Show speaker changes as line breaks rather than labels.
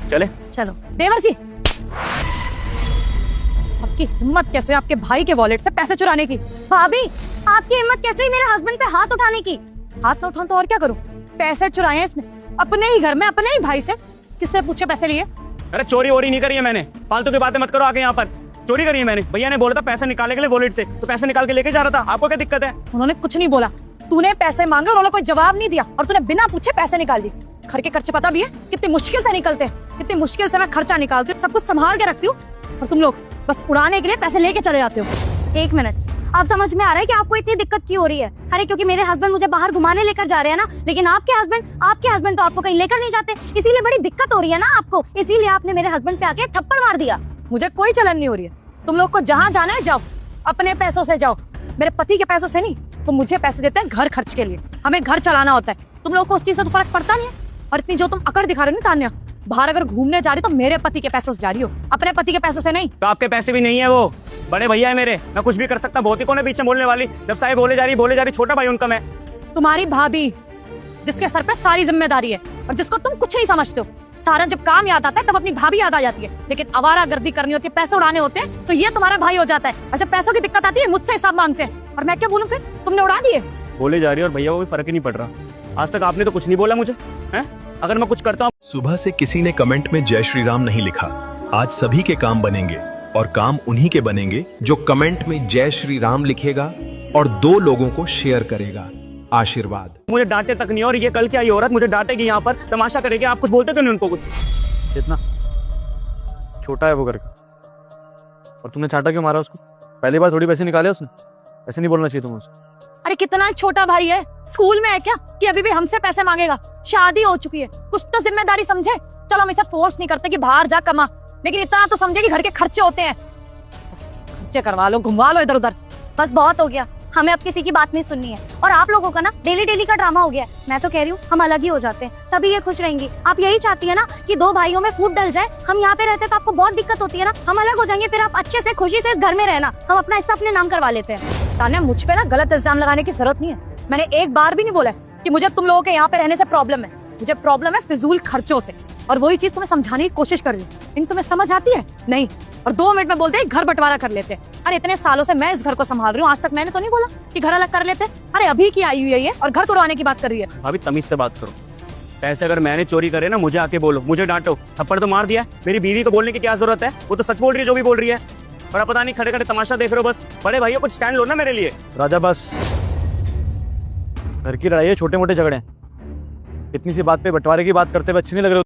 चले
चलो। देवर जी, आपकी हिम्मत कैसे हुई आपके भाई के वॉलेट से पैसे चुराने की?
भाभी, आपकी हिम्मत कैसे हुई मेरे हस्बैंड पे हाथ उठाने की?
हाथ न उठाऊं तो और क्या करूं? पैसे चुराए हैं इसने अपने ही घर में, अपने ही भाई से। किससे पूछे पैसे लिए?
अरे चोरी वोरी नहीं करी है मैंने, फालतू की बातें मत करो आके यहाँ पर। चोरी करी है मैंने, भैया ने बोला था पैसे निकालने के लिए वॉलेट से, तो पैसे निकाल के लेके जा रहा था। आपको क्या दिक्कत है?
उन्होंने कुछ नहीं बोला, तूने पैसे मांगे और उन्होंने कोई जवाब नहीं दिया और तूने बिना पूछे पैसे निकाल दिए। घर के खर्चे पता भी है कितनी मुश्किल से निकलते हैं, कितनी मुश्किल से मैं खर्चा निकालती हूँ, सब कुछ संभाल के रखती हूँ और तुम लोग बस उड़ाने के लिए पैसे लेके चले जाते हो।
एक मिनट, आप समझ में आ रहा है कि आपको इतनी दिक्कत क्यों हो रही है? अरे क्योंकि मेरे हस्बैंड मुझे बाहर घुमाने लेकर जा रहे हैं ना, लेकिन आपके हस्बैंड तो आपको कहीं लेकर नहीं जाते, इसीलिए बड़ी दिक्कत हो रही है ना आपको। इसीलिए आपने मेरे हस्बैंड पे आके थप्पड़ मार दिया।
मुझे कोई चलन नहीं हो रही है, तुम लोग को जहाँ जाना है जाओ, अपने पैसों से जाओ, मेरे पति के पैसों से नहीं। तो मुझे पैसे देते हैं घर खर्च के लिए, हमें घर चलाना होता है। तुम लोग को उस चीज से तो फर्क पड़ता नहीं है। और इतनी जो तुम अकड़ दिखा रहे हो ना तान्या, बाहर अगर घूमने जा रही तो मेरे पति के पैसों से जा रही हो, अपने पति के पैसों से नहीं।
तो आपके पैसे भी नहीं है, वो बड़े भैया है मेरे, मैं कुछ भी कर सकता। बहुत ही कौन है बीच में बोलने वाली? जब साहब बोले जा रही छोटा भाई उनका मैं।
तुम्हारी भाभी जिसके सर पे सारी जिम्मेदारी है और जिसको तुम कुछ नहीं समझते हो। सारा जब काम याद आता है तब अपनी भाभी याद आ जाती है, लेकिन आवारागर्दी करनी होती है, पैसे उड़ाने होते हैं तो ये तुम्हारा भाई हो जाता है। और जब पैसों की दिक्कत आती है मुझसे हिसाब मांगते हैं और मैं क्या बोलूं फिर? तुमने उड़ा दिए।
बोले जा रही है और भैया को कोई फर्क ही नहीं पड़ रहा। आज तक आपने तो कुछ नहीं बोला मुझे, हैं? अगर मैं कुछ करता हूँ।
सुबह से किसी ने कमेंट में जय श्री राम नहीं लिखा। आज सभी के काम बनेंगे और काम उन्हीं के बनेंगे जो कमेंट में जय श्री राम लिखेगा और 2 लोगों को शेयर करेगा। आशीर्वाद।
मुझे डांटे तक नहीं, और ये कल क्या ये औरत मुझे डांटेगी, यहाँ पर तमाशा करेगी। आप कुछ बोलते तो नहीं उनको कुछ? इतना छोटा है वो घर का, और तुमने चाटा क्यों मारा उसको? पहली बार थोड़ी पैसे निकाले उसने, ऐसे नहीं बोलना चाहिए तुम्हें उसको।
अरे कितना छोटा भाई है, स्कूल में है क्या कि अभी भी हमसे पैसे मांगेगा? शादी हो चुकी है, कुछ तो जिम्मेदारी समझे। चलो हम इसे फोर्स नहीं करते कि बाहर जा कमा, लेकिन इतना तो समझे कि घर के खर्चे होते हैं। बस खर्चे करवा लो, घुमा लो इधर उधर।
बस बहुत हो गया, हमें अब किसी की बात नहीं सुननी है। और आप लोगों का ना डेली का ड्रामा हो गया है। मैं तो कह रही हूँ हम अलग ही हो जाते हैं, तभी ये खुश रहेंगी। आप यही चाहती है ना कि 2 भाइयों में फूट डल जाए? हम यहाँ पे रहते तो आपको बहुत दिक्कत होती है ना। हम अलग हो जाएंगे, फिर आप अच्छे से खुशी से इस घर में रहना। हम अपना हिस्सा अपने नाम करवा लेते हैं।
तान्या, मुझ पे ना गलत इल्जाम लगाने की जरूरत नहीं है। मैंने एक बार भी नहीं बोला कि मुझे तुम लोगों के यहाँ पे रहने से प्रॉब्लम है। मुझे प्रॉब्लम है फिजूल खर्चों से, और वही चीज तुम्हें समझाने की कोशिश कर रही हूँ। इन तुम्हें समझ आती है नहीं? और 2 मिनट में बोलते हैं घर बंटवारा कर लेते हैं। अरे इतने सालों से मैं इस घर को संभाल रही हूँ, आज तक मैंने तो नहीं बोला कि घर अलग कर लेते। अरे अभी की आई हुई है और घर तोड़वाने की बात कर रही है।
अभी तमीज से बात करो। पैसे अगर मैंने चोरी करे ना, मुझे आके बोलो, मुझे डांटो। थप्पड़ तो मार दिया है, मेरी बीवी को बोलने की क्या जरूरत है? वो तो सच बोल रही है जो भी बोल रही है, और आप पता नहीं खड़े खड़े तमाशा देख रहे हो। बस बड़े भाइयों कुछ स्टैंड लो ना मेरे लिए। राजा बस, घर की लड़ाई है, छोटे मोटे झगड़े। इतनी सी बात पे बंटवारे की बात करते हुए अच्छे नहीं लग रहे।